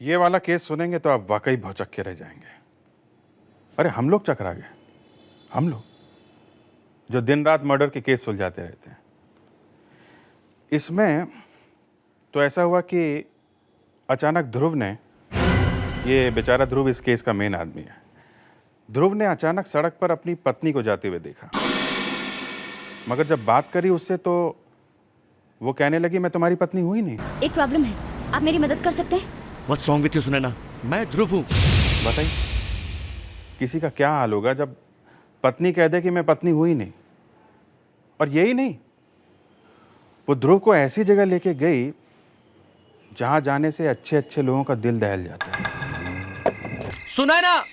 ये वाला केस सुनेंगे तो आप वाकई भौचक्के रह जाएंगे। अरे हम लोग चकरा गए, हम लोग जो दिन रात मर्डर के केस सुलझाते रहते हैं। इसमें तो ऐसा हुआ कि अचानक ध्रुव ने, ये बेचारा ध्रुव इस केस का मेन आदमी है, ध्रुव ने अचानक सड़क पर अपनी पत्नी को जाते हुए देखा। मगर जब बात करी उससे तो वो कहने लगी मैं तुम्हारी पत्नी हुई नहीं। एक प्रॉब्लम है, आप मेरी मदद कर सकते हैं? What's wrong with you Sunaina? मैं ध्रुव हूँ। बताइए किसी का क्या हाल होगा जब पत्नी कह दे कि मैं पत्नी हुई नहीं। और यही नहीं, वो ध्रुव को ऐसी जगह लेके गई जहां जाने से अच्छे अच्छे लोगों का दिल दहल जाता है। सुनैना,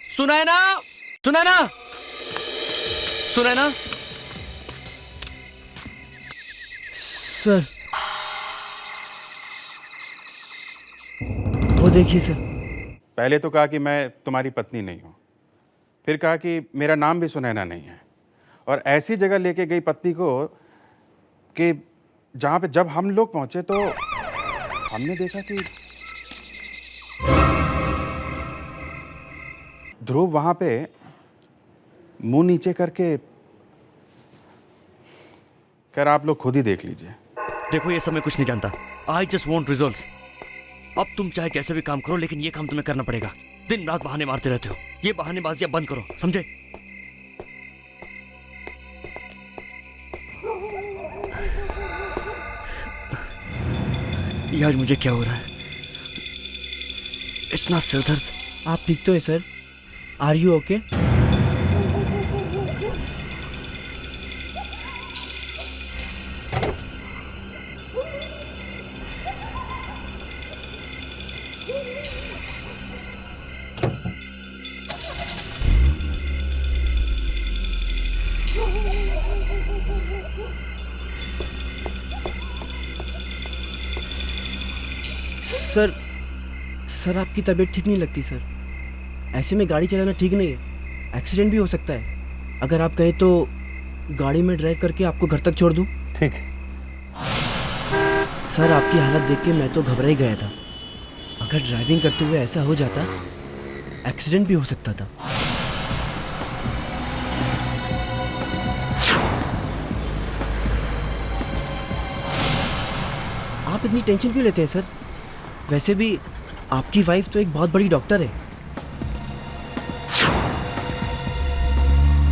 सुनैना, सुनैना, सुनैना। सर, वो देखिए सर। पहले तो कहा कि मैं तुम्हारी पत्नी नहीं हूं, फिर कहा कि मेरा नाम भी सुनैना नहीं है, और ऐसी जगह लेके गई पत्नी को कि जहां पे जब हम लोग पहुंचे तो हमने देखा कि ध्रुव वहां पे मुंह नीचे करके। खैर आप लोग खुद ही देख लीजिए। देखो ये सब मैं कुछ नहीं जानता। I just want results. अब तुम चाहे जैसे भी काम करो, लेकिन ये काम तुम्हें करना पड़ेगा। दिन रात बहाने मारते रहते हो, ये बहानेबाजी अब बंद करो, समझे? ये आज मुझे क्या हो रहा है? इतना सिरदर्द। आप ठीक तो है sir? Are you okay? Sir आपकी तबीयत ठीक नहीं लगती सर। ऐसे में गाड़ी चलाना ठीक नहीं है, एक्सीडेंट भी हो सकता है। अगर आप कहें तो गाड़ी में ड्राइव करके आपको घर तक छोड़ दूं? ठीक। सर आपकी हालत देख के मैं तो घबरा ही गया था। अगर ड्राइविंग करते हुए ऐसा हो जाता, एक्सीडेंट भी हो सकता था। आप इतनी टेंशन क्यों लेते हैं सर? वैसे भी आपकी वाइफ तो एक बहुत बड़ी डॉक्टर है।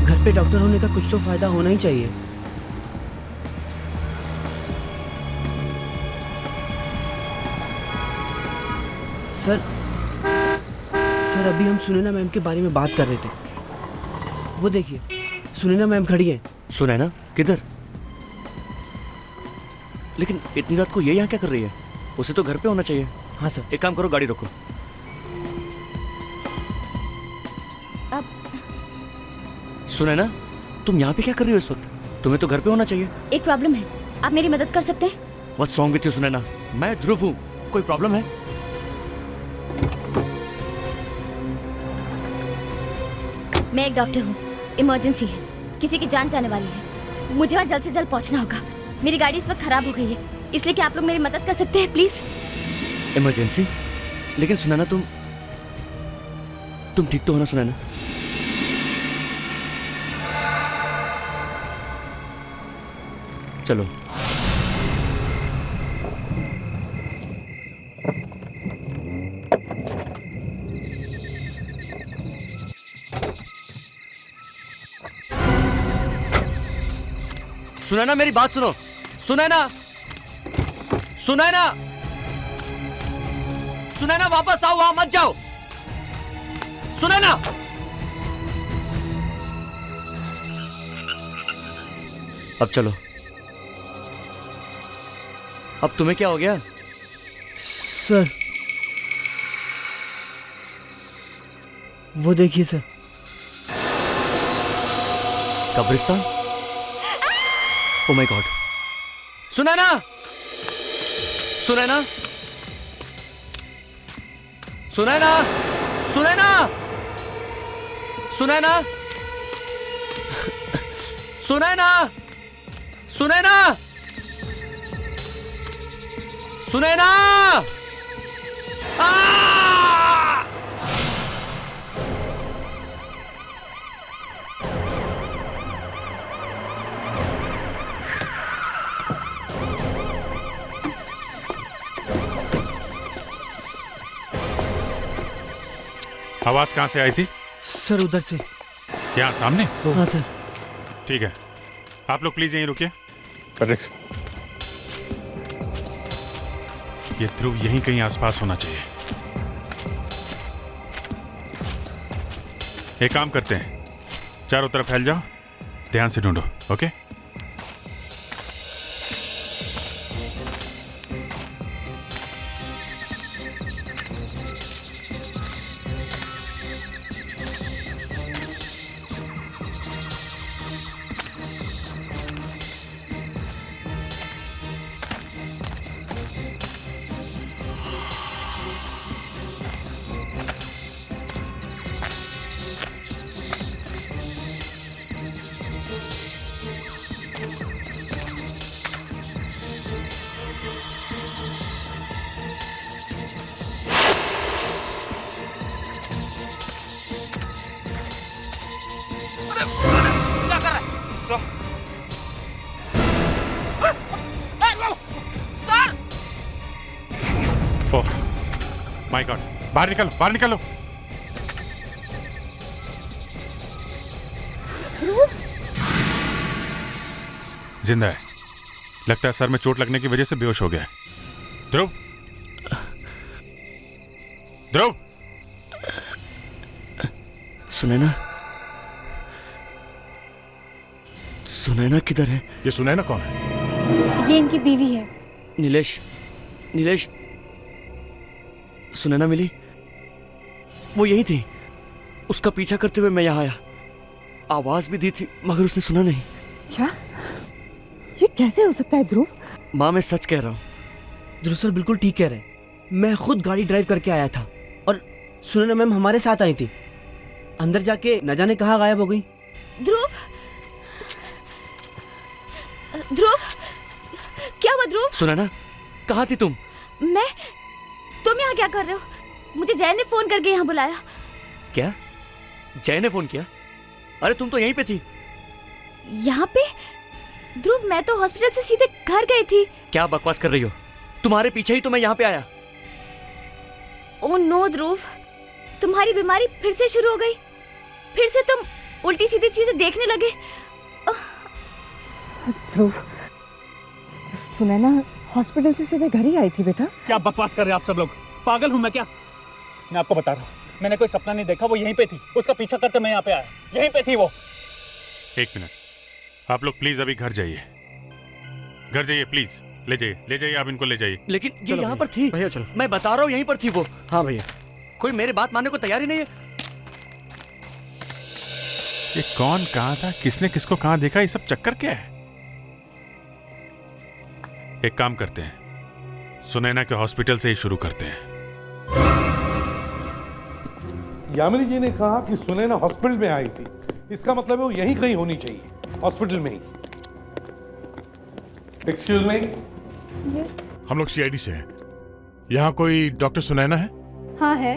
घर पे डॉक्टर होने का कुछ तो फायदा होना ही चाहिए। सर अभी हम सुनैना मैम के बारे में बात कर रहे थे। वो देखिए, सुनैना मैम खड़ी हैं। सुनैना किधर? लेकिन इतनी रात को ये यहाँ क्या कर रही है? उसे तो घर पे होना चाहिए। हाँ सर। एक काम करो, गाड़ी रोको। अब सुनैना, तुम यहाँ पे क्या कर रही हो इस वक्त? तुम्हें तो घर पे होना चाहिए। एक प्रॉब्लम है, आप मेरी मदद कर सकते हैं? What's wrong with you Sunaina? मैं ध्रुव हूँ। कोई प्रॉब्लम है? मैं एक डॉक्टर हूँ, इमरजेंसी है, किसी की जान जाने वाली है, मुझे वहाँ जल्द से जल्द पहुँचना होगा। मेरी गाड़ी इस वक्त खराब हो गई है, इसलिए क्या आप लोग मेरी मदद कर सकते हैं प्लीज? इमरजेंसी? लेकिन सुनैना, तुम ठीक तो हो ना सुनैना? चलो। सुनैना, मेरी बात सुनो। सुनैना, सुनैना, सुनैना, वापस आओ, वहां मत जाओ। सुनैना, अब चलो। अब तुम्हें क्या हो गया? सर वो देखिए सर। कब्रिस्तान? Oh my God. Sunaina, Sunaina, Sunaina, Sunaina, Sunaina, Sunaina, Sunaina, Sunaina, आवाज कहाँ से आई थी? सर उधर से। यहाँ सामने? हाँ सर। ठीक है, आप लोग प्लीज यहीं रुकिए। ये ध्रुव यहीं कहीं आसपास होना चाहिए। एक काम करते हैं, चारों तरफ फैल जाओ, ध्यान से ढूंढो। ओके? ओह माय गॉड, बाहर निकलो, बाहर निकलो। जिंदा है, लगता है सर में चोट लगने की वजह से बेहोश हो गया है। ध्रुव, ध्रुव, सुनैना, सुनैना किधर है? ये सुनैना कौन है? ये इनकी बीवी है। नीलेश, नीलेश, सुनैना मिली? वो यही थी। उसका पीछा करते हुए मैं यहाँ आया, आवाज भी दी थी मगर उसने सुना नहीं। क्या? ये कैसे हो सकता है ध्रुव? माँ मैं सच कह रहा हूँ। ध्रुव सर बिल्कुल ठीक कह रहे हैं। मैं खुद गाड़ी ड्राइव करके आया था और सुनैना मैम हमारे साथ आई थी। अंदर जाके न जाने कहाँ गायब हो गई। ध्रुव, ध्रुव, क्या हुआ ध्रुव? सुनैना, कहाँ थी तुम? तुम यहाँ क्या कर रहे हो? मुझे जय ने फोन करके यहाँ बुलाया। क्या? जय ने फोन किया? अरे तुम तो यहीं पे थी। यहाँ पे? ध्रुव मैं तो हॉस्पिटल से सीधे घर गई थी। क्या बकवास कर रही हो? तुम्हारे पीछे ही तो मैं यहाँ पे आया। ओह नो ध्रुव, तुम्हारी बीमारी फिर से शुरू हो गई। फिर से तुम उल्टी सीधी चीजें देखने लगे। ध्रुव, सुनैना हॉस्पिटल से सीधे घर ही आई थी बेटा। क्या बकवास कर रहे हैं आप सब लोग? पागल हूं मैं क्या? मैं आपको बता रहा हूँ, मैंने कोई सपना नहीं देखा। वो यहीं पे थी, उसका पीछा करते मैं यहाँ पे आया। यहीं पे थी वो। एक मिनट, आप लोग प्लीज अभी घर जाइए, घर जाइए प्लीज। ले जाइए, ले जाइए, आप इनको ले जाइए। लेकिन ये यहाँ पर थी भैया चलो। मैं बता रहा हूँ यहीं पर थी वो। हाँ भैया। कोई मेरी बात मानने को तैयार ही नहीं है। ये कौन कहाँ था, किसने किसको कहाँ देखा, ये सब चक्कर क्या है? एक काम करते हैं, सुनैना के हॉस्पिटल से ही शुरू करते हैं। यामिनी जी ने कहा कि सुनैना हॉस्पिटल में आई थी, इसका मतलब है वो यहीं कहीं होनी चाहिए, हॉस्पिटल में ही। एक्सक्यूज मी, हम लोग सीआईडी से हैं। यहाँ कोई डॉक्टर सुनैना है? हाँ है,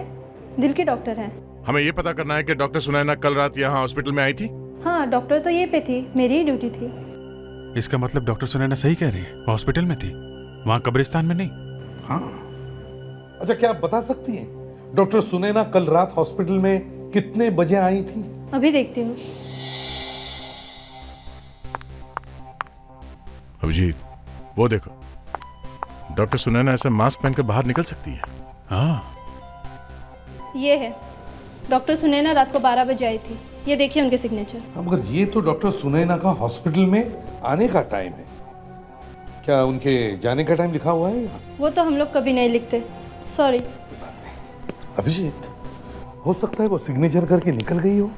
दिल के डॉक्टर हैं। हमें ये पता करना है कि डॉक्टर सुनैना कल रात यहाँ हॉस्पिटल में आई थी। हाँ डॉक्टर तो ये पे थी, मेरी ही ड्यूटी थी। इसका मतलब डॉक्टर सुनैना सही कह रही है, हॉस्पिटल में थी, वहां कब्रिस्तान में नहीं। हाँ। अच्छा, क्या आप बता सकती हैं डॉक्टर सुनैना कल रात हॉस्पिटल में कितने बजे आई थी? अभी देखती हूँ। अभिजीत, वो देखो, डॉक्टर सुनैना ऐसे मास्क पहनकर बाहर निकल सकती है। हाँ, ये है, डॉक्टर सुनैना रात को 12 बजे आई थी। ये देखिए उनके सिग्नेचर। मगर ये तो डॉक्टर सुनैना का हॉस्पिटल में आने का टाइम है, क्या उनके जाने का टाइम लिखा हुआ है? वो तो हम लोग कभी नहीं लिखते, सॉरी। अभिजीत, हो सकता है वो सिग्नेचर करके निकल गई हो,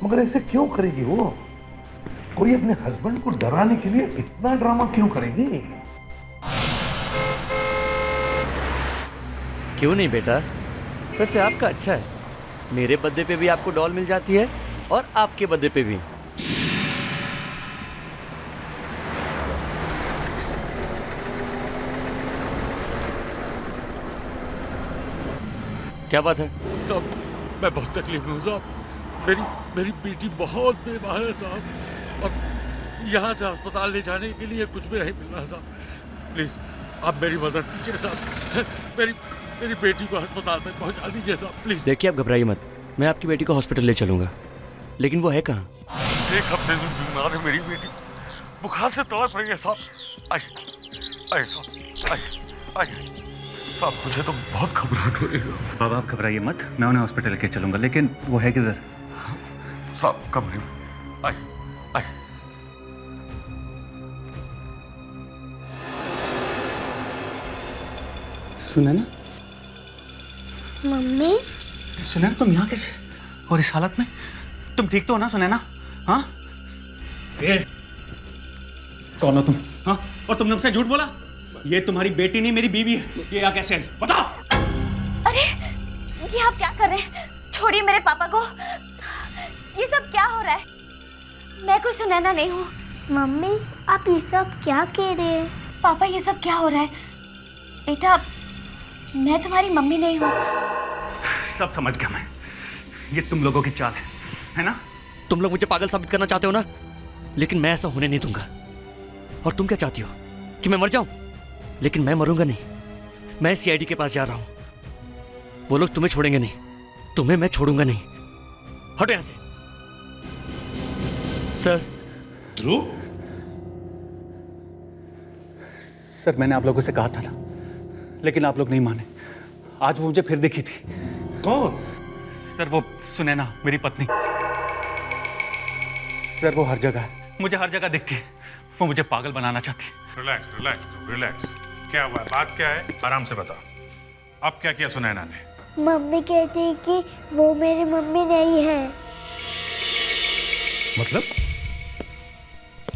मगर ऐसे क्यों करेगी वो? कोई अपने हस्बैंड को डराने के लिए इतना ड्रामा क्यों करेगी? क्यों नहीं बेटा, वैसे आपका अच्छा है। मेरे बर्थडे पे भी आपको डॉल मिल जाती है और आपके बर्थडे पे भी। क्या बात है? साहब, मैं बहुत तकलीफ में हूँ साहब। मेरी बेटी बहुत बीमार है साहब, और यहाँ से अस्पताल ले जाने के लिए कुछ भी नहीं मिल रहा साहब। प्लीज आप मेरी मदद कीजिए साहब। मेरी बेटी को अस्पताल तक पहुंचा दीजिए साहब, प्लीज। देखिए, आप घबराइए मत, मैं आपकी बेटी को हॉस्पिटल ले चलूंगा, लेकिन वो है कहाँ? 1 हफ्ते से बीमार है मेरी बेटी, बुखार से तड़प रही है साहब। आइए साहब, आइए साहब, मुझे तो बहुत घबराहट हो रही है। बाबा आप घबराइए मत, मैं उन्हें हॉस्पिटल लेके चलूंगा, लेकिन वो है किधर? साहब कमरे में, आइए। सुनैना, मम्मी, सुनैना तुम यहाँ कैसे और इस हालत में? तुम ठीक तो हो ना सुनैना? हाँ? कौन हो तुम? हाँ? और तुमने मुझसे झूठ बोला? ये तुम्हारी बेटी नहीं मेरी बीवी है। ये यहाँ कैसे आई? बताओ। अरे ये आप क्या कर रहे हैं? छोड़िए मेरे पापा को। ये सब क्या हो रहा है? मैं कोई सुनैना नहीं हूँ। मम्मी आप ये सब क्या कह रहे हैं? पापा ये सब क्या हो रहा है? बेटा मैं तुम्हारी मम्मी नहीं हूँ। सब समझ गया मैं, ये तुम लोगों की चाल है ना? तुम लोग मुझे पागल साबित करना चाहते हो ना, लेकिन मैं ऐसा होने नहीं दूंगा। और तुम क्या चाहती हो कि मैं मर जाऊं? लेकिन मैं मरूंगा नहीं, मैं सीआईडी के पास जा रहा हूं। वो लोग तुम्हें छोड़ेंगे नहीं, तुम्हें मैं छोड़ूंगा नहीं। हटो यहां से। सर। ध्रुव, सर मैंने आप लोगों से कहा था ना, लेकिन आप लोग नहीं माने। आज वो मुझे फिर दिखी थी। कौन? सर वो सुनैना, मेरी पत्नी। सर वो हर जगह है, मुझे हर जगह दिखती है। वो मुझे पागल बनाना चाहती है। Relax relax relax. क्या हुआ, बात क्या है, आराम से बताओ। अब क्या किया सुनैना ने? मम्मी कहती है कि वो मेरी मम्मी नहीं है। मतलब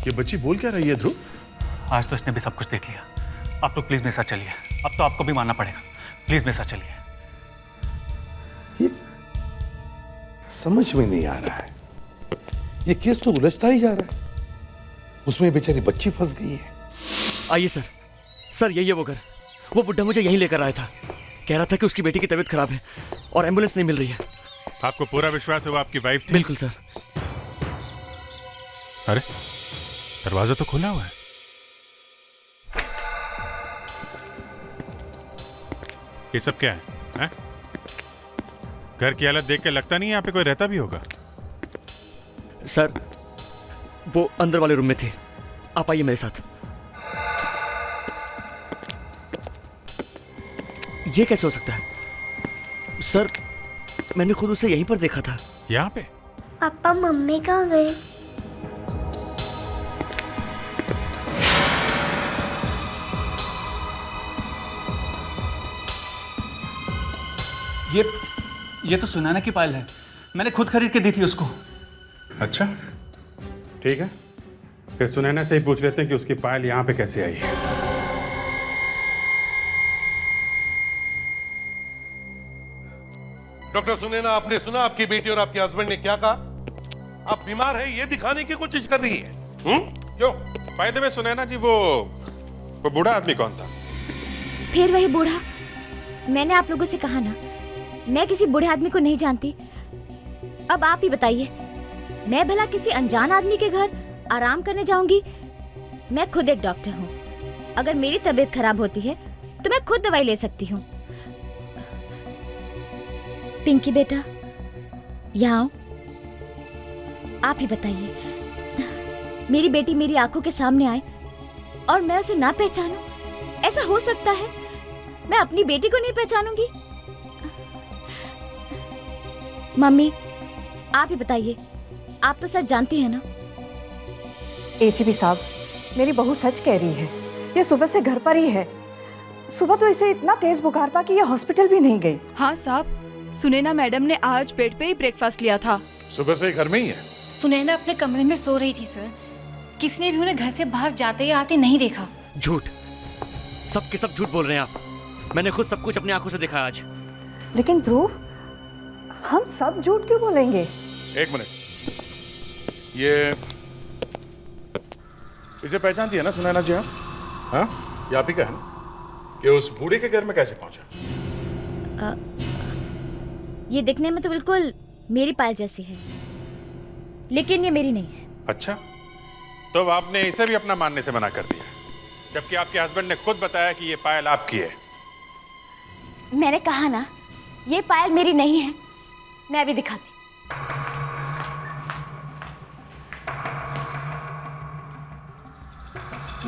ये बच्ची बोल क्या रही है ध्रुव? आज तो इसने भी सब कुछ देख लिया। आप लोग प्लीज मेरे साथ चलिए। अब तो आपको भी मानना पड़ेगा। प्लीज मेरे साथ चलिए। समझ में नहीं आ रहा है, ये केस तो उलझता ही जा रहा है। उसमें बेचारी बच्ची फंस गई है। आइए सर। सर यही है वो घर। वो बुड्ढा मुझे यहीं लेकर आया था, कह रहा था कि उसकी बेटी की तबीयत खराब है और एम्बुलेंस नहीं मिल रही है। आपको पूरा विश्वास है वो आपकी वाइफ थी? बिल्कुल सर। अरे दरवाजा तो खुला हुआ है। ये सब क्या है? घर की हालत देख के लगता नहीं यहाँ पे कोई रहता भी होगा। सर वो अंदर वाले रूम में थे, आप आइए मेरे साथ। ये कैसे हो सकता है? सर मैंने खुद उसे यहीं पर देखा था। यहाँ पे? पापा मम्मी कहाँ गए? ये तो सुनैना की पायल है, मैंने खुद खरीद के दी थी उसको। अच्छा ठीक है, फिर सुनैना से ही पूछ लेते हैं कि उसकी पायल यहाँ पे कैसे आई है। डॉक्टर सुनैना, आपने सुना आपकी बेटी और आपके हस्बैंड ने क्या कहा? आप बीमार है ये दिखाने की कोशिश कर रही है। क्यों? फायदे में सुनैना जी वो बूढ़ा आदमी कौन था? फिर वही बूढ़ा। मैंने आप लोगों से कहा ना, मैं किसी बूढ़े आदमी को नहीं जानती। अब आप ही बताइए, मैं भला किसी अनजान आदमी के घर आराम करने जाऊंगी? मैं खुद एक डॉक्टर हूँ। अगर मेरी तबीयत खराब होती है तो मैं खुद दवाई ले सकती हूँ। पिंकी बेटा यहाँ आओ। आप ही बताइए, मेरी बेटी मेरी आंखों के सामने आए और मैं उसे ना पहचानूं? ऐसा हो सकता है? मैं अपनी बेटी को नहीं पहचानूंगी? मम्मी आप ही बताइए, आप तो सच जानती हैं ना? एसीपी साहब, मेरी बहू सच कह रही है। ये सुबह से घर पर ही है। सुबह तो इसे इतना तेज बुखार था कि ये हॉस्पिटल भी नहीं गई। हाँ साहब, सुनैना मैडम ने आज बेड पे ही ब्रेकफास्ट लिया था। सुबह से ही घर में ही है? सुनैना अपने कमरे में सो रही थी सर। किसी ने भी उन्हें घर से बाहर जाते या आते नहीं देखा। झूठ, सब के सब झूठ बोल रहे हैं आप। मैंने खुद सब कुछ अपनी आंखों से देखा आज। लेकिन ध्रुव, हम सब झूठ क्यों बोलेंगे? एक मिनट, ये इसे पहचानती है ना सुनैना जी? हाँ, ये आप ही का है ना? कि उस बूढ़े के घर में कैसे पहुंचा? ये दिखने में तो बिल्कुल मेरी पायल जैसी है, लेकिन ये मेरी नहीं है। अच्छा, तो अब आपने इसे भी अपना मानने से मना कर दिया, जबकि आपके हस्बैंड ने खुद बताया कि ये पायल आपकी है। मैंने कहा ना, ये पायल मेरी नहीं है। मैं अभी दिखाती।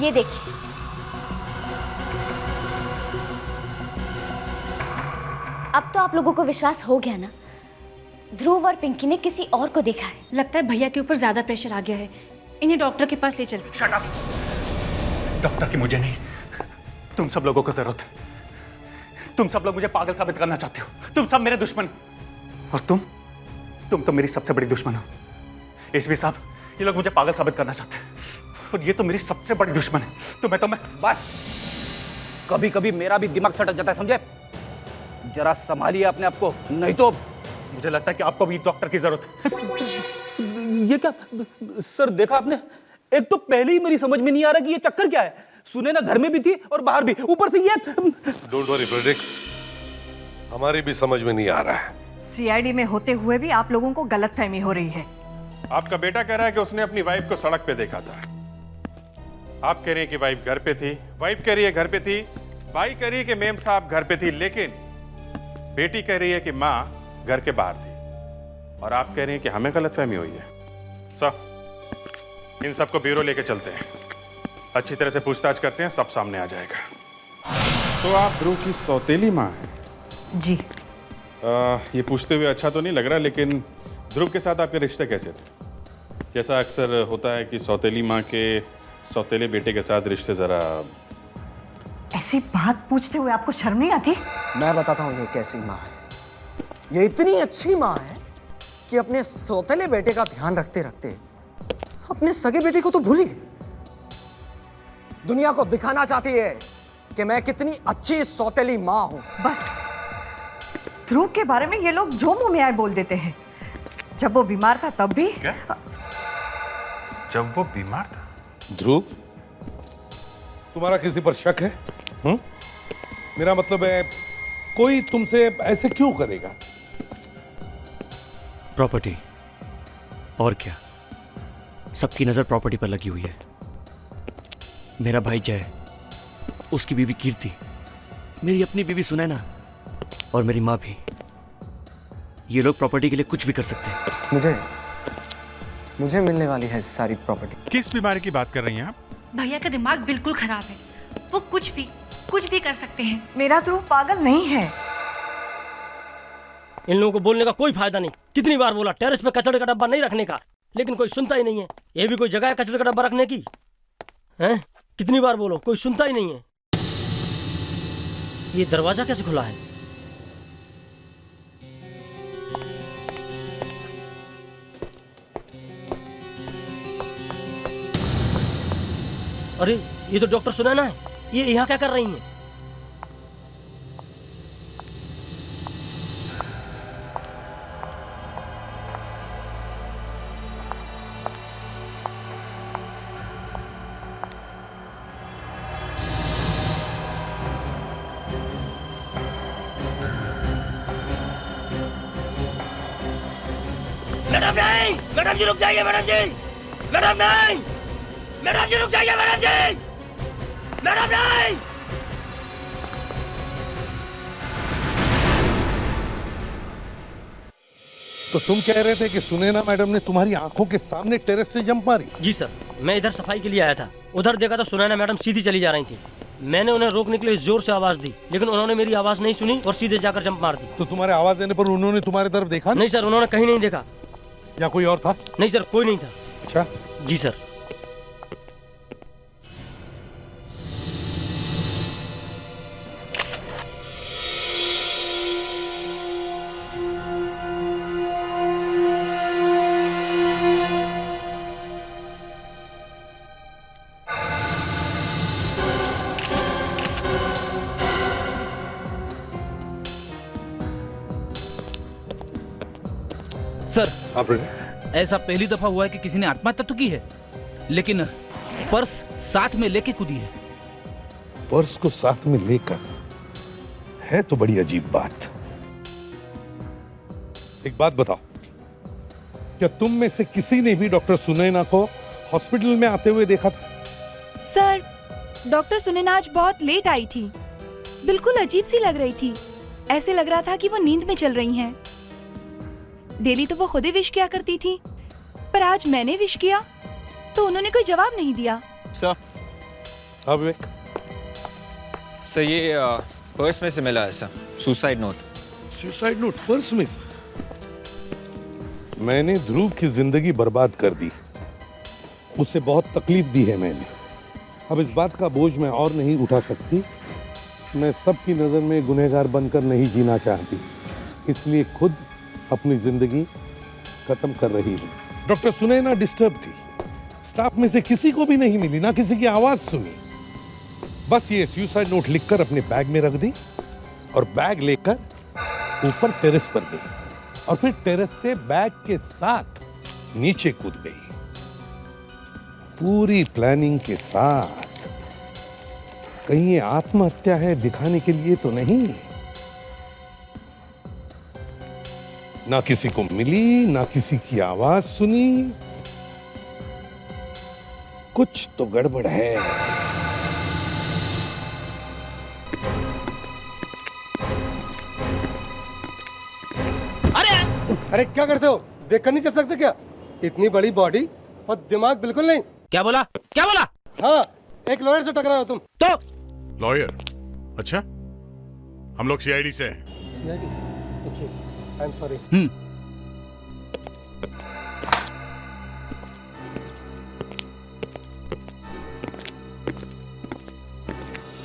ये देखिए। अब तो आप लोगों को विश्वास हो गया ना, ध्रुव और पिंकी ने किसी और को देखा है। लगता है भैया के ऊपर ज्यादा प्रेशर आ गया है, इन्हें डॉक्टर के पास ले चल। Shut up. डॉक्टर की मुझे नहीं, तुम सब लोगों को जरूरत है। तुम सब लोग मुझे पागल साबित करना चाहते हो। तुम सब मेरे दुश्मन, और तुम तो मेरी सबसे बड़ी दुश्मन हो। एसपी साहब, ये लोग मुझे पागल साबित करना चाहते हैं, और ये तो मेरी सबसे बड़ी दुश्मन है। तो मैं बस, कभी कभी मेरा भी दिमाग सटक जाता है, समझे? जरा संभालिए अपने आप को, नहीं तो मुझे लगता है कि आपको भी डॉक्टर की जरूरत है। ये क्या सर, देखा आपने? एक तो पहले ही मेरी समझ में नहीं आ रहा कि ये चक्कर क्या है। सुनैना घर में भी थी और बाहर भी, ऊपर से ये। डोंट वरी प्रेडिक्स, हमारी भी समझ में नहीं आ रहा है। सीआईडी में होते हुए भी आप लोगों को गलतफहमी हो रही है। आपका बेटा कह रहा है कि उसने अपनी वाइफ को सड़क पे देखा था। आप कह रही हैं कि वाइफ घर पे थी, वाइफ कह रही है घर पे थी, भाई कह रही है कि मेम साहब घर पे थी, लेकिन बेटी कह रही है कि माँ घर के बाहर थी, और आप कह रही हैं कि हमें गलतफहमी हुई है। सर, इन सबको ब्यूरो लेके चलते हैं, अच्छी तरह से पूछताछ करते हैं, सब सामने आ जाएगा। तो आप ध्रुव की सौतेली माँ हैं? जी। ये पूछते हुए अच्छा तो नहीं लग रहा, लेकिन ध्रुव के साथ आपके रिश्ते कैसे थे? जैसा अक्सर होता है कि सौतेली माँ के सौतेले बेटे के साथ रिश्ते जरा। ऐसी बात पूछते हुए आपको शर्म नहीं आती? मैं बताता हूँ ये कैसी माँ है। ये इतनी अच्छी माँ है कि अपने सौतेले बेटे का ध्यान रखते रखते अपने सगे बेटे को तो भूल ही गई। दुनिया को दिखाना चाहती है कि मैं कितनी अच्छी सौतेली माँ हूं। बस, ध्रुव के बारे में ये लोग जो मुंह में आए बोल देते हैं। जब वो बीमार था तब भी। क्या? जब वो बीमार था? ध्रुव, तुम्हारा किसी पर शक है? मेरा मतलब है, कोई तुमसे ऐसे क्यों करेगा? प्रॉपर्टी, और क्या? सबकी नजर प्रॉपर्टी पर लगी हुई है। मेरा भाई जय, उसकी बीवी कीर्ति, मेरी अपनी बीवी सुनैना, और मेरी माँ भी। ये लोग प्रॉपर्टी के लिए कुछ भी कर सकते हैं। मुझे मिलने वाली है सारी प्रॉपर्टी। किस बीमारी की बात कर रही हैं आप? भैया का दिमाग बिल्कुल खराब है, वो कुछ भी कर सकते हैं। मेरा ध्रुव पागल नहीं है। इन लोगों को बोलने का कोई फायदा नहीं। कितनी बार बोला टेरेस पे कचड़े का डब्बा नहीं रखने का, लेकिन कोई सुनता ही नहीं है। ये भी कोई जगह है कचड़े का डब्बा रखने की? हैं? कितनी बार बोलो, कोई सुनता ही नहीं है। ये दरवाजा कैसे खुला है? अरे ये तो डॉक्टर सुनैना है। ये यहाँ क्या कर रही हैं? मैडम नहीं, मैडम जी रुक जाइए, मैडम जी, मैडम नहीं, मैडम जी रुक जाइए, मैडम जी, मैडम नहीं। तो तुम कह रहे थे कि सुनैना मैडम ने तुम्हारी आंखों के सामने टेरेस से जंप मारी? जी सर, मैं इधर सफाई के लिए आया था। उधर देखा तो सुनैना मैडम सीधी चली जा रही थी। मैंने उन्हें रोकने के लिए जोर से आवाज दी, लेकिन उन्होंने मेरी आवाज नहीं सुनी और सीधे जाकर जंप मार दी। तो तुम्हारे आवाज देने पर उन्होंने तुम्हारी तरफ देखा? नहीं सर, उन्होंने कहीं नहीं देखा। या कोई और था? नहीं सर, कोई नहीं था। अच्छा जी सर। सर, ऐसा पहली दफा हुआ है कि किसी ने आत्महत्या तो की है, लेकिन पर्स साथ में लेके कूदी है। पर्स को साथ में लेकर? है तो बड़ी अजीब बात। एक बात बताओ, क्या तुम में से किसी ने भी डॉक्टर सुनैना को हॉस्पिटल में आते हुए देखा था? सर, डॉक्टर सुनैना आज बहुत लेट आई थी। बिल्कुल अजीब सी लग रही थी। ऐसे लग रहा था कि वो नींद में चल रही हैं। डेली तो वो खुद ही विश किया करती थी, पर आज मैंने विश किया तो उन्होंने कोई जवाब नहीं दिया। सर, हाँ विवेक। सर ये पर्स में से मिला है sir, suicide note. Suicide note purse में से? मैंने ध्रुव की जिंदगी बर्बाद कर दी, उसे बहुत तकलीफ दी है मैंने। अब इस बात का बोझ मैं और नहीं उठा सकती। मैं सबकी नजर में गुनहगार बनकर नहीं जीना चाहती, इसलिए खुद अपनी जिंदगी खत्म कर रही हूँ। डॉक्टर सुनैना डिस्टर्ब थी, स्टाफ में से किसी को भी नहीं मिली, ना किसी की आवाज सुनी। बस ये सुसाइड नोट लिखकर अपने बैग में रख दी और बैग लेकर ऊपर टेरेस पर गई और फिर टेरेस से बैग के साथ नीचे कूद गई, पूरी प्लानिंग के साथ। कहीं ये आत्महत्या है दिखाने के लिए तो नहीं। ना किसी को मिली, ना किसी की आवाज सुनी। कुछ तो गड़बड़ है। अरे क्या करते हो? देखकर नहीं चल सकते क्या? इतनी बड़ी बॉडी और दिमाग बिल्कुल नहीं। क्या बोला? क्या बोला? हाँ, एक लॉयर से टकराए हो तुम तो। लॉयर? अच्छा, हम लोग सीआईडी से हैं। CID? Okay, I am sorry.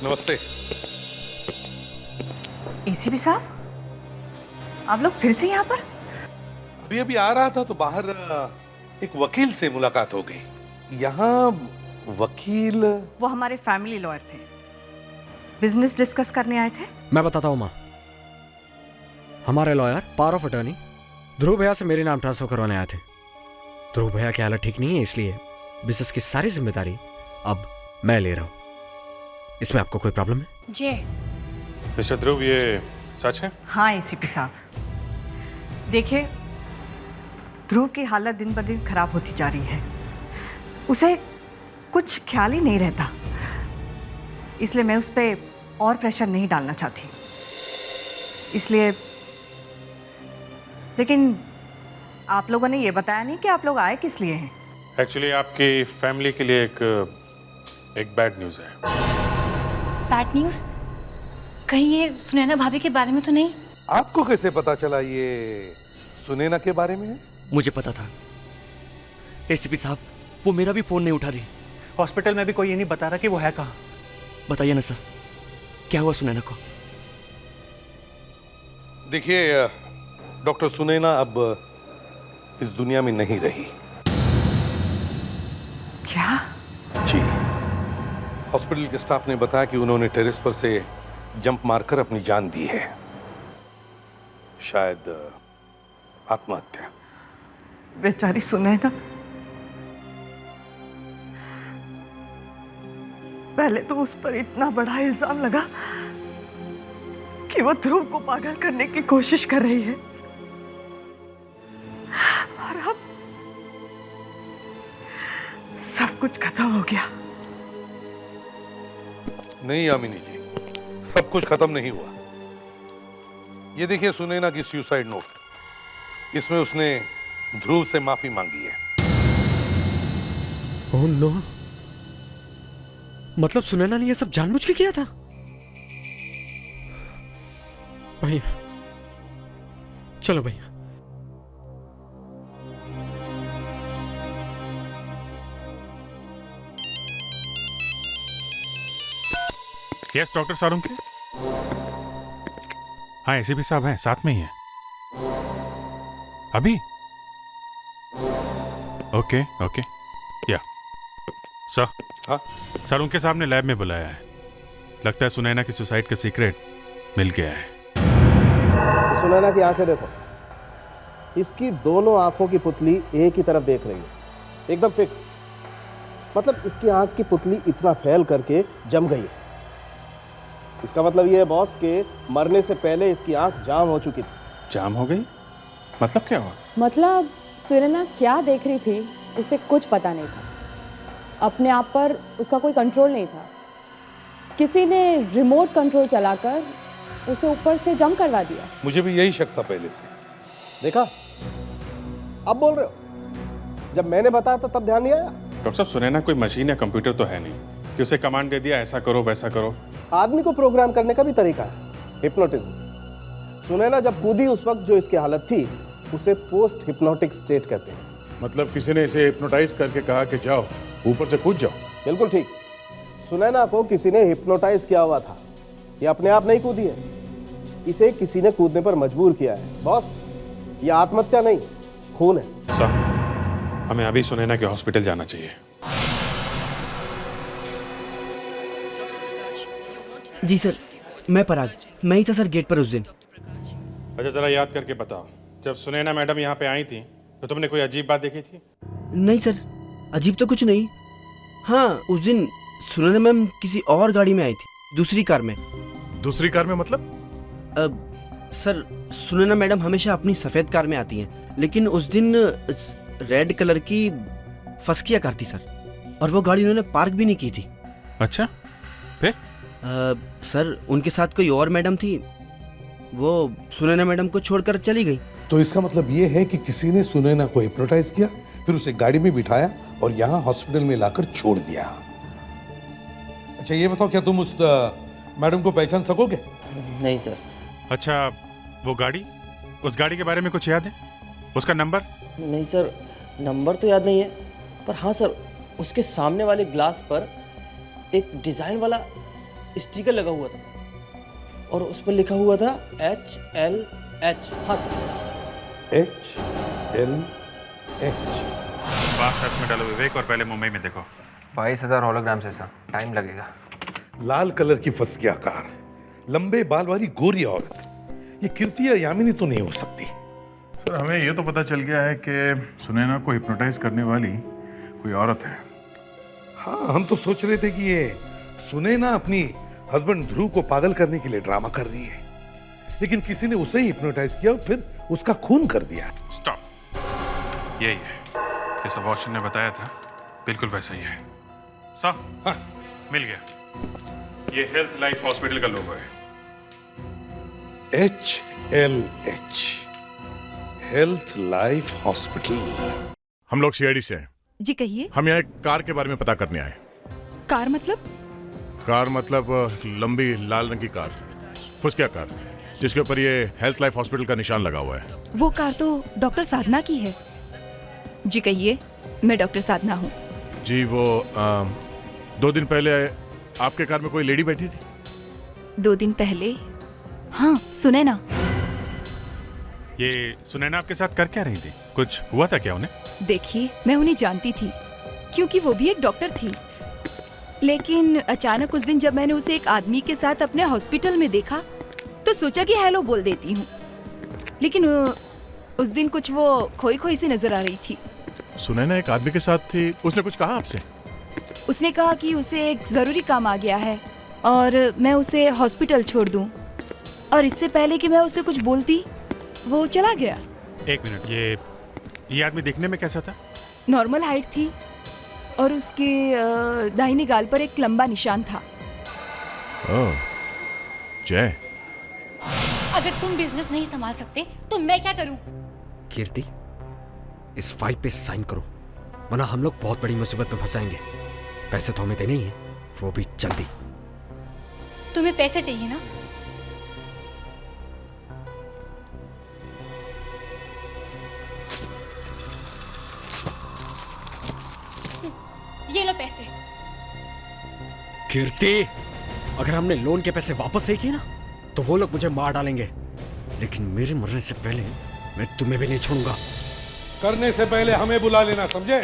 नमस्ते। एसीपी साहब, आप लोग फिर से यहाँ पर? अभी अभी आ रहा था तो बाहर एक वकील से मुलाकात हो गई। यहाँ वकील? वो हमारे फैमिली लॉयर थे, बिजनेस डिस्कस करने आए थे। मैं बताता हूँ माँ। हमारे लॉयर पावर ऑफ अटर्नी ध्रुव भैया से मेरे नाम ट्रांसफर करवाने आए थे। ध्रुव भैया की हालत ठीक नहीं है, इसलिए बिजनेस की सारी जिम्मेदारी अब मैं ले रहा हूँ। इसमें आपको कोई प्रॉब्लम है? जय मिस्टर ध्रुव, ये सच है? हाँ एसीपी साहब, देखिए ध्रुव की हालत दिन ब दिन खराब होती जा रही है। उसे कुछ ख्याल ही नहीं रहता, इसलिए मैं उस पर और प्रेशर नहीं डालना चाहती। इसलिए, लेकिन आप लोगों ने ये बताया नहीं कि आप लोग आए किस लिए हैं। एक्चुअली आपकी फैमिली के लिए एक बैड न्यूज़ है। Bad news? कहीं ये सुनैना भाभी के बारे में तो नहीं? आपको कैसे पता चला ये सुनैना के बारे में है? मुझे पता था। एसीपी साहब, वो मेरा भी फोन नहीं उठा रही। हॉस्पिटल में भी कोई ये नहीं बता रहा कि वो है कहाँ। बताइए ना सर, क्या हुआ सुनैना को? देखिए डॉक्टर सुनैना अब इस दुनिया में नहीं रही। क्या? जी, हॉस्पिटल के स्टाफ ने बताया कि उन्होंने टेरेस पर से जंप मारकर अपनी जान दी है। शायद आत्महत्या। बेचारी सुनैना, पहले तो उस पर इतना बड़ा इल्जाम लगा कि वो ध्रुव को पागल करने की कोशिश कर रही है, और अब सब कुछ खत्म हो गया। नहीं यामिनी जी, सब कुछ खत्म नहीं हुआ। ये देखिए सुनैना की सुसाइड नोट, इसमें उसने ध्रुव से माफी मांगी है। ओह नो, मतलब सुनैना ने ये सब जानबूझ के किया था? भैया चलो भैया। Yes doctor Sarunke. हाँ एसीपी साहब हैं, साथ में ही हैं अभी। Okay okay yeah sir. हाँ सारुंके साहब ने लैब में बुलाया है। लगता है सुनैना की सुसाइड का सीक्रेट मिल गया है। सुनैना की आंखें देखो, इसकी दोनों आंखों की पुतली एक ही तरफ देख रही है, एकदम फिक्स। मतलब इसकी आंख की पुतली इतना फैल करके जम गई है। इसका मतलब ये है बॉस के मरने से पहले इसकी आंख जाम हो चुकी थी। जाम हो गई? मतलब क्या हुआ? मतलब सुनैना क्या देख रही थी उसे कुछ पता नहीं था। अपने आप पर उसका कोई कंट्रोल नहीं था। किसी ने रिमोट कंट्रोल चलाकर उसे ऊपर से जंप करवा दिया। मुझे भी यही शक था पहले से। देखा, अब बोल रहे हो? जब मैंने बताया था तब ध्यान नहीं आया? डॉक्टर साहब, सुनैना कोई मशीन या कंप्यूटर तो है नहीं कि उसे कमांड दे दिया ऐसा करो वैसा करो। आदमी को प्रोग्राम करने का भी तरीका है, हिप्नोटिज्म। सुनैना जब कूदी उस वक्त जो इसकी हालत थी उसे पोस्ट हिप्नोटिक स्टेट कहते हैं। मतलब किसी ने इसे हिप्नोटाइज करके कहा कि जाओ ऊपर से कूद जाओ। बिल्कुल ठीक। सुनैना को किसी ने हिप्नोटाइज किया हुआ था, ये अपने आप नहीं कूदी है, इसे किसी ने कूदने पर मजबूर किया है। बॉस, ये आत्महत्या नहीं, खून है। सर, हमें अभी सुनैना के हॉस्पिटल जाना चाहिए। जी सर, मैं पराग, मैं ही था सर गेट पर उस दिन। अच्छा, जरा याद करके बताओ, जब सुनैना मैडम यहाँ पे आई थी तो तुमने कोई अजीब बात देखी थी? नहीं सर, अजीब तो कुछ नहीं। हाँ, उस दिन सुनैना मैम किसी और गाड़ी में आई थी, दूसरी कार में। दूसरी कार में मतलब? सर, सुनैना मैडम हमेशा अपनी सफ़ेद कार में आती हैं, लेकिन उस दिन रेड कलर की फस्किया कार थी सर, और वो गाड़ी उन्होंने पार्क भी नहीं की थी। अच्छा, फिर? सर, उनके साथ कोई और मैडम थी, वो सुनैना मैडम को छोड़कर चली गई। तो इसका मतलब ये है कि किसी ने सुनैना को हिप्नोटाइज किया, फिर उसे गाड़ी में बिठाया और यहाँ हॉस्पिटल में लाकर छोड़ दिया। अच्छा, ये बताओ, क्या तुम उस मैडम को पहचान सकोगे? नहीं सर। अच्छा, वो गाड़ी, उस गाड़ी के बारे में कुछ याद है? उसका नंबर? नहीं सर, नंबर तो याद नहीं है, पर हाँ सर, उसके सामने वाले ग्लास पर एक डिज़ाइन वाला स्टिकर लगा हुआ था सर, और उस पर लिखा हुआ था HLH। हाँ सर, HLH। में डालो विवेक, और पहले मुंबई में देखो। 22,000 होलोग्राम से सर, टाइम लगेगा। लाल कलर की फस्किया कार, लंबे बाल वाली गोरी औरत, ये कीर्ति या यामिनी तो नहीं हो सकती। सर, हमें ये तो पता चल गया है कि सुनैना को हिप्नोटाइज करने वाली कोई औरत है। हाँ, हम तो सोच रहे थे कि ये सुनैना अपनी हस्बैंड ध्रुव को पागल करने के लिए ड्रामा कर रही है, लेकिन किसी ने उसे ही हिप्नोटाइज किया और फिर उसका खून कर दिया। स्टॉप, यही है जैसा वॉशन ने बताया था, बिल्कुल वैसा ही है। साहब, हाँ, मिल गया। ये हेल्थ लाइफ हॉस्पिटल का लोगो है। HLH, health life hospital. हम लोग सीआईडी से हैं। जी कहिए। हम यहाँ एक कार के बारे में पता करने आए। कार मतलब? कार मतलब लंबी लाल रंग की कार, फुसकिया कार, जिसके ऊपर ये हेल्थ लाइफ हॉस्पिटल का निशान लगा हुआ है। वो कार तो डॉक्टर साधना की है। जी कहिए, मैं डॉक्टर साधना हूँ। जी, वो 2 दिन पहले आपके कार में कोई लेडी बैठी थी? 2 दिन पहले? हाँ, सुनैना। ये सुनैना आपके साथ कर क्या रही थी? कुछ हुआ था क्या उन्हें? देखिए, मैं उन्हें जानती थी, क्योंकि वो भी एक डॉक्टर थी। लेकिन अचानक उस दिन जब मैंने उसे एक आदमी के साथ अपने हॉस्पिटल में देखा, तो सोचा कि हेलो बोल देती हूँ। लेकिन उस दिन कुछ वो खोई खोई सी नजर आ रही थी। सुनैना एक आदमी के साथ थी, उसने कुछ कहा आपसे? उसने कहा कि उसे एक जरूरी काम आ गया है और मैं उसे हॉस्पिटल छोड़ दूं, और इससे पहले कि मैं उसे कुछ बोलती, वो चला गया। एक मिनट, ये आदमी दिखने में कैसा था? नॉर्मल हाइट थी और उसके दाहिने गाल पर एक लंबा निशान था। ओह, जय। अगर तुम बिजनेस नहीं संभाल सकते तो मैं क्या करूं? कीर्ति, इस फाइल पे साइन करो, वरना हम लोग बहुत बड़ी मुसीबत में फंसाएंगे। पैसे तो हमें देने ही हैं, वो भी जल्दी। तुम्हें पैसे चाहिए ना? ये लो पैसे। कीर्ति, अगर हमने लोन के पैसे वापस नहीं किए ना, तो वो लोग मुझे मार डालेंगे, लेकिन मेरे मरने से पहले मैं तुम्हें भी नहीं छोड़ूंगा। करने से पहले हमें बुला लेना, समझे?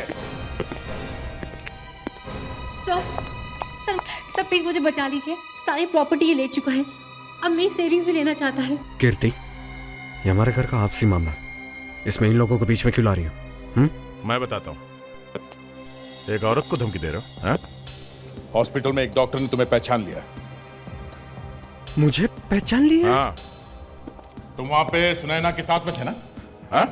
सर प्लीज मुझे बचा लीजिए। सारी प्रॉपर्टी ये ले चुका है, अब मेरी सेविंग्स भी लेना चाहता है। कीर्ति, ये हमारे घर का आपसी मामला है, इसमें इन लोगों को बीच में क्यों ला रही हो? मैं बताता हूँ। एक औरत को धमकी दे रहे हो, हाँ? हॉस्पिटल में एक डॉक्टर ने तुम्हें पहचान लिया। मुझे पहचान लिया? हाँ, तुम वहां पे सुनैना के साथ में थे ना? हाँ?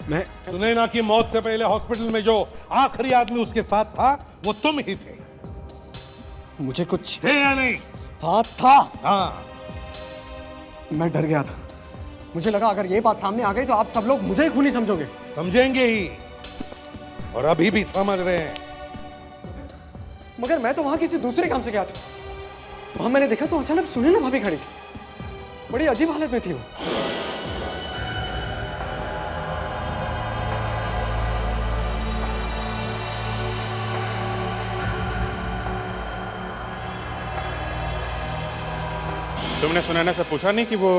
मैं सुनैना की मौत से पहले हॉस्पिटल में जो आखिरी आदमी उसके साथ था, वो तुम ही थे। मुझे कुछ है या नहीं? हाथ था। हाँ। मैं डर गया था, मुझे लगा अगर ये बात सामने आ गई तो आप सब लोग मुझे ही खूनी समझोगे। समझेंगे ही, और अभी भी समझ रहे हैं। मगर मैं तो वहां किसी दूसरे काम से गया था। वहां मैंने देखा तो अचानक सुनैना भाभी खड़ी थी, बड़ी अजीब हालत में थी वो। तुमने सुनैना से पूछा नहीं कि वो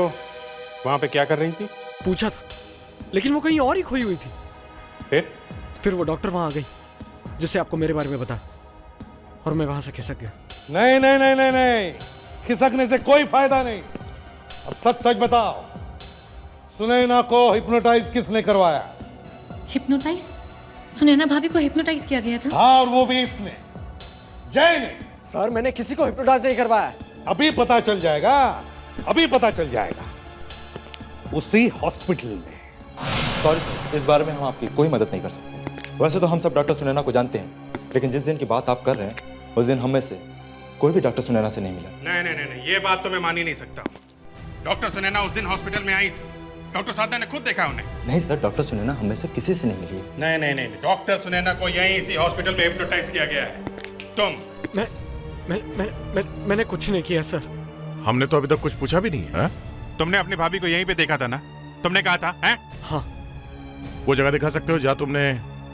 वहां पे क्या कर रही थी? पूछा था, लेकिन वो कहीं और ही खोई हुई थी। फिर वो डॉक्टर वहां आ गई जिससे आपको मेरे बारे में बता, और मैं वहां से खिसक गया। नहीं नहीं नहीं नहीं नहीं, खिसकने से कोई फायदा नहीं। अब सच सच बताओ, सुनैना को हिप्नोटाइज किसने करवाया? हिप्नोटाइज? सुनैना भाभी को हिप्नोटाइज किया गया था? हाँ, और वो भी इसने, जय ने। सर मैंने किसी को हिप्नोटाइज नहीं करवाया। अभी पता चल जाएगा, अभी पता चल जाएगा, उसी हॉस्पिटल में। सॉरी सर, इस बारे में हम आपकी कोई मदद नहीं कर सकते। वैसे तो हम सब डॉक्टर सुनैना को जानते हैं, लेकिन जिस दिन की बात आप कर रहे हैं उस दिन हम में से कोई भी डॉक्टर सुनैना से नहीं मिला। नहीं नहीं नहीं, ये बात तो मैं मान ही नहीं सकता। डॉक्टर सुनैना उस दिन हॉस्पिटल में आई थी, डॉक्टर साधना ने खुद देखा उन्हें। नहीं सर, डॉक्टर सुनैना हम में से किसी से नहीं मिली है। नहीं नहीं नहीं, डॉक्टर सुनैना को यहीं इसी हॉस्पिटल में हिप्नोटाइज किया गया है। तुम मैंने कुछ नहीं किया सर। हमने तो अभी तक कुछ पूछा भी नहीं है। तुमने अपनी भाभी को यहीं पे देखा था ना? तुमने कहा था, हैं? हाँ। वो जगह दिखा सकते हो जहाँ तुमने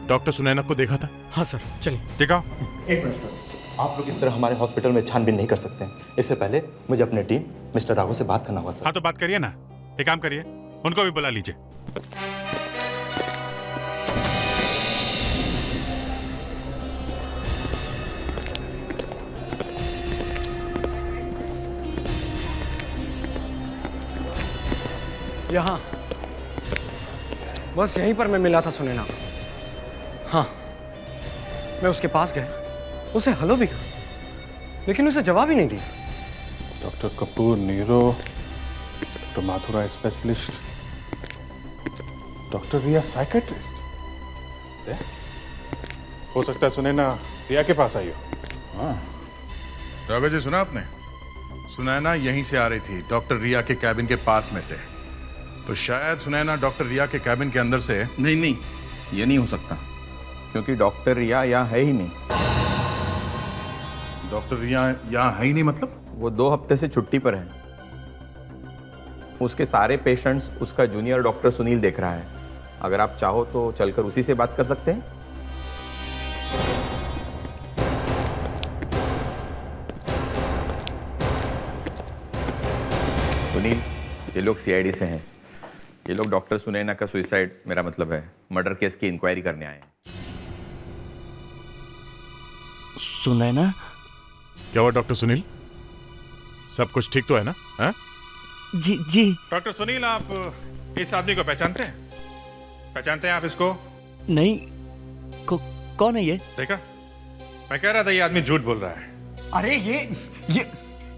डॉक्टर सुनैना को देखा था? हाँ सर, चलिए दिखाओ। एक मिनट सर, आप लोग इस तरह हमारे हॉस्पिटल में छानबीन नहीं कर सकते हैं। इससे पहले मुझे अपनी टीम मिस्टर राघव से बात करना होगा सर। हाँ तो बात करिए ना, एक काम करिए, उनको भी बुला लीजिए। यहाँ बस यहीं पर मैं मिला था सुनैना को। हाँ, मैं उसके पास गया, उसे हेलो भी कहा, लेकिन उसे जवाब ही नहीं दिया। Doctor Kapoor neuro, doctor Mathura specialist, doctor Riya psychiatrist. हो सकता है सुनैना रिया के पास आई हो। हाँ, राघव जी सुना आपने? सुनैना यहीं से आ रही थी, डॉक्टर रिया के कैबिन के पास में से। तो शायद सुनैना डॉक्टर रिया के कैबिन के अंदर से। नहीं, ये नहीं हो सकता, क्योंकि डॉक्टर रिया यहाँ है ही नहीं। डॉक्टर रिया यहाँ है ही नहीं मतलब? वो 2 हफ्ते से छुट्टी पर है। उसके सारे पेशेंट्स उसका जूनियर डॉक्टर सुनील देख रहा है। अगर आप चाहो तो चलकर उसी से बात कर सकते हैं। सुनील, ये लोग सीआईडी से हैं। ये लोग डॉक्टर सुनैना का सुसाइड, मेरा मतलब है मर्डर केस की इंक्वायरी करने आए हैं। सुनैना? क्या हुआ डॉक्टर सुनील? सब कुछ ठीक तो है ना? है? जी। डॉक्टर सुनील, आप इस आदमी को पहचानते हैं? पहचानते हैं आप इसको? नहीं। कौन है ये? देखा, मैं कह रहा था ये आदमी झूठ बोल रहा है। अरे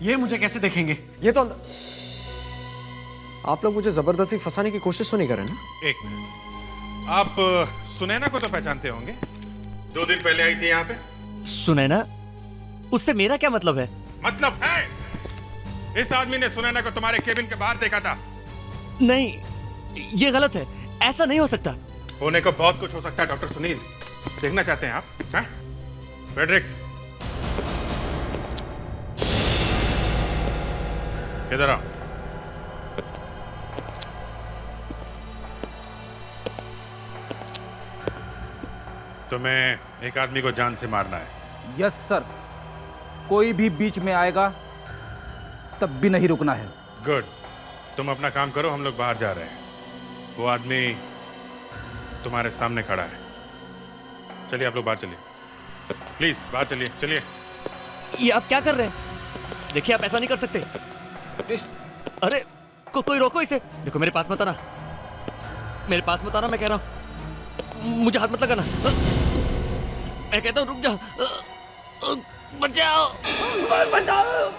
ये मुझे कैसे देखेंगे? ये तो आप लोग मुझे जबरदस्ती फंसाने की कोशिश तो नहीं कर रहे ना? एक मिनट, आप सुनैना को तो पहचानते होंगे, 2 दिन पहले आई थी यहाँ पे। सुनैना? उससे मेरा क्या मतलब है? मतलब है, इस आदमी ने सुनैना को तुम्हारे केबिन के बाहर देखा था। नहीं, ये गलत है, ऐसा नहीं हो सकता। होने को बहुत कुछ हो सकता है डॉक्टर सुनील। देखना चाहते हैं आप? हाँ? फ्रेडरिक्स, इधर आओ। तुम्हें एक आदमी को जान से मारना है। यस सर, कोई भी बीच में आएगा तब भी नहीं रुकना है। गुड, तुम अपना काम करो, हम लोग बाहर जा रहे हैं। वो आदमी तुम्हारे सामने खड़ा है। चलिए आप लोग बाहर चलिए, प्लीज बाहर चलिए। चलिए। ये आप क्या कर रहे हैं? देखिए, आप ऐसा नहीं कर सकते। अरे कोई रोको इसे। देखो, मेरे पास मत आना, मेरे पास मत आना, मैं कह रहा हूँ। मुझे हाथ मत लगाना, मैं कहता हूँ रुक जा। बचाओ, बचाओ,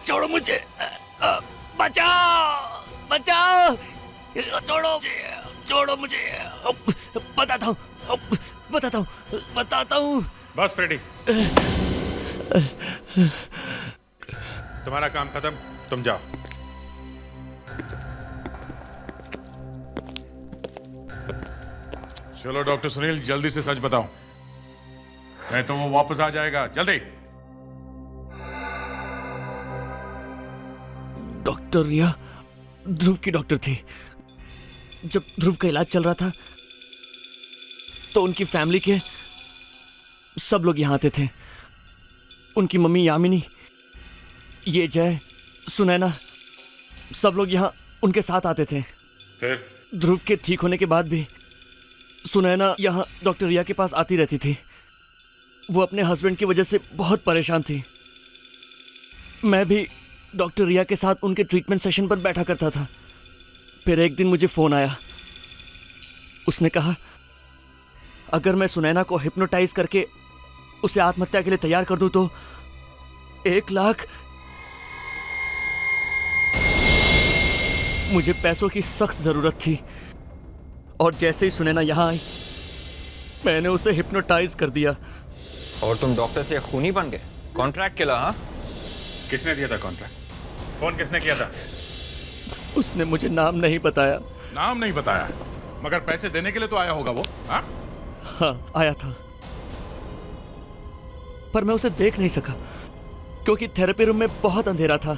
छोड़ो मुझे, बचाओ, बचाओ, छोड़ो मुझे, बताता हूँ, बताता हूँ। बस फ्रेडी, तुम्हारा काम खत्म, तुम जाओ। चलो डॉक्टर सुनील, जल्दी से सच बताओ, नहीं तो वो वापस आ जाएगा। जल्दी। डॉक्टर रिया ध्रुव की डॉक्टर थी। जब ध्रुव का इलाज चल रहा था तो उनकी फैमिली के सब लोग यहाँ आते थे। उनकी मम्मी यामिनी, ये जय, सुनैना, सब लोग यहाँ उनके साथ आते थे। फिर ध्रुव के ठीक होने के बाद भी सुनैना यहाँ डॉक्टर रिया के पास आती रहती थी। वो अपने हस्बैंड की वजह से बहुत परेशान थी। मैं भी डॉक्टर रिया के साथ उनके ट्रीटमेंट सेशन पर बैठा करता था। फिर एक दिन मुझे फ़ोन आया। उसने कहा अगर मैं सुनैना को हिप्नोटाइज करके उसे आत्महत्या के लिए तैयार कर दूं तो 1 लाख। मुझे पैसों की सख्त ज़रूरत थी और जैसे ही सुनैना यहाँ आई मैंने उसे हिप्नोटाइज कर दिया। और तुम डॉक्टर से खूनी बन गए? कॉन्ट्रैक्ट केला? हाँ, किसने दिया था कॉन्ट्रैक्ट? फोन किसने किया था? उसने मुझे नाम नहीं बताया। नाम नहीं बताया, मगर पैसे देने के लिए तो आया होगा वो। हाँ, हाँ आया था, पर मैं उसे देख नहीं सका क्योंकि थेरेपी रूम में बहुत अंधेरा था।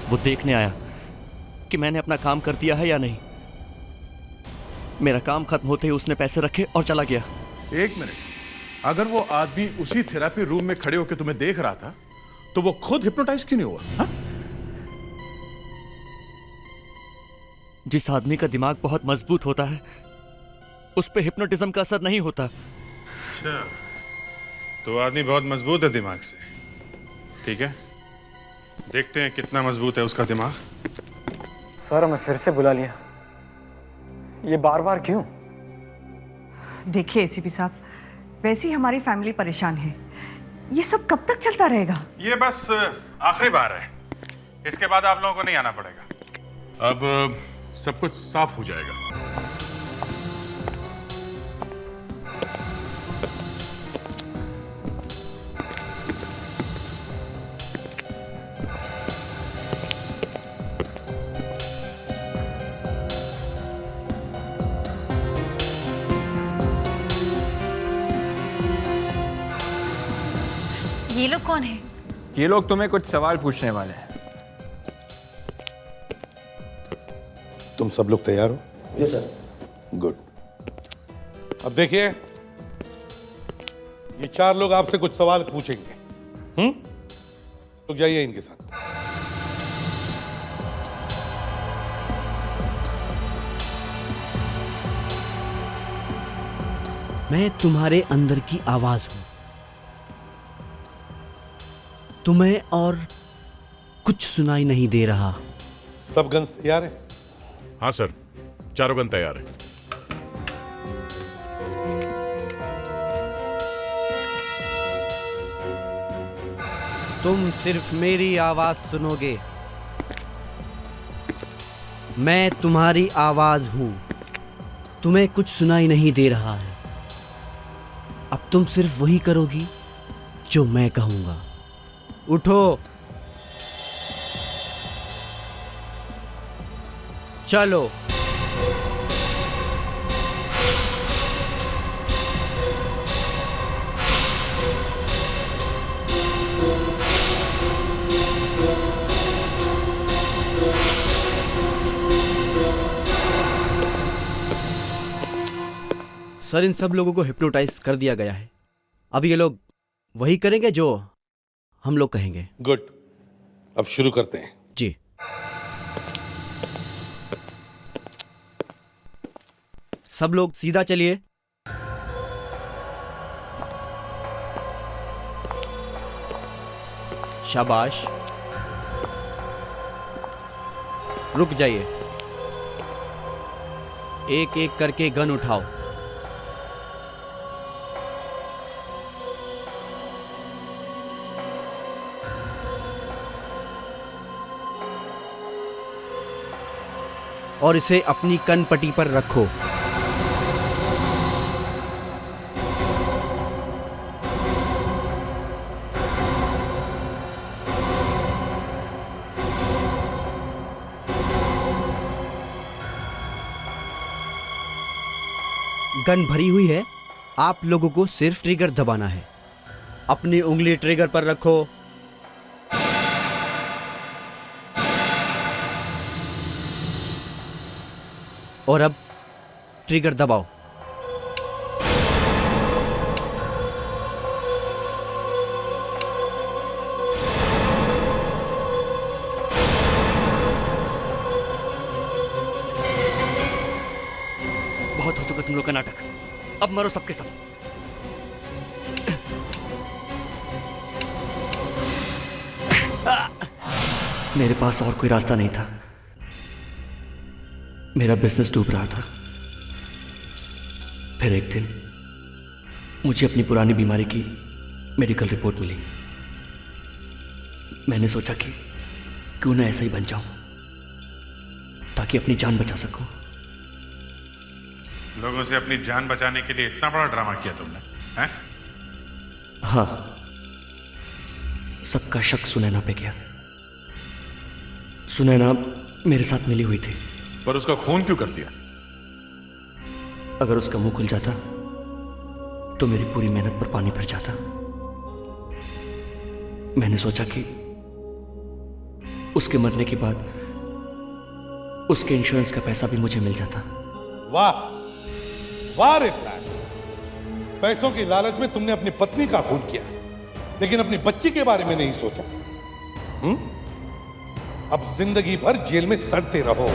वो देखने आया कि मैंने अपना काम कर दिया है या नहीं। मेरा काम खत्म होते ही उसने पैसे रखे और चला गया। एक मिनट, अगर वो आदमी उसी थेरेपी रूम में खड़े होकर तुम्हें देख रहा था तो वो खुद हिप्नोटाइज क्यों नहीं हुआ? हाँ? जिस आदमी का दिमाग बहुत मजबूत होता है उस पे हिप्नोटिज्म का असर नहीं होता। अच्छा, तो आदमी बहुत मजबूत है दिमाग से। ठीक है, देखते हैं कितना मजबूत है उसका दिमाग। सर हमें फिर से बुला लिया, ये बार बार क्यों? देखिए एसीपी साहब, वैसे ही हमारी फैमिली परेशान है। ये सब कब तक चलता रहेगा? ये बस आखिरी बार है, इसके बाद आप लोगों को नहीं आना पड़ेगा। अब सब कुछ साफ हो जाएगा। ये लोग कौन है? ये लोग तुम्हें कुछ सवाल पूछने वाले हैं। तुम सब लोग तैयार हो? Yes sir. गुड। अब देखिए, ये 4 लोग आपसे कुछ सवाल पूछेंगे। तो जाइए इनके साथ। मैं तुम्हारे अंदर की आवाज हूं। तुम्हें और कुछ सुनाई नहीं दे रहा। सब गन्स तैयार है? हाँ सर, चारों गन तैयार है। तुम सिर्फ मेरी आवाज सुनोगे। मैं तुम्हारी आवाज हूं। तुम्हें कुछ सुनाई नहीं दे रहा है। अब तुम सिर्फ वही करोगी जो मैं कहूंगा। उठो, चलो। सर, इन सब लोगों को हिप्नोटाइज कर दिया गया है। अब ये लोग वही करेंगे जो हम लोग कहेंगे। गुड, अब शुरू करते हैं। जी। सब लोग सीधा चलिए। शाबाश। रुक जाइए। एक एक करके गन उठाओ। और इसे अपनी कनपट्टी पर रखो। गन भरी हुई है, आप लोगों को सिर्फ ट्रिगर दबाना है। अपनी उंगली ट्रिगर पर रखो। और अब ट्रिगर दबाओ। बहुत हो चुका तुम लोग का नाटक, अब मरो सबके सब। मेरे पास और कोई रास्ता नहीं था। मेरा बिजनेस डूब रहा था। फिर एक दिन मुझे अपनी पुरानी बीमारी की मेडिकल रिपोर्ट मिली। मैंने सोचा कि क्यों ना ऐसा ही बन जाऊं ताकि अपनी जान बचा सकूं। लोगों से अपनी जान बचाने के लिए इतना बड़ा ड्रामा किया तुमने, हैं? हाँ, सबका शक सुनैना पे गया। सुनैना मेरे साथ मिली हुई थी। पर उसका खून क्यों कर दिया? अगर उसका मुंह खुल जाता तो मेरी पूरी मेहनत पर पानी फिर जाता। मैंने सोचा कि उसके मरने के बाद उसके इंश्योरेंस का पैसा भी मुझे मिल जाता। वाह वाह रे प्लान। पैसों की लालच में तुमने अपनी पत्नी का खून किया, लेकिन अपनी बच्ची के बारे में नहीं सोचा। अब जिंदगी भर जेल में सड़ते रहो।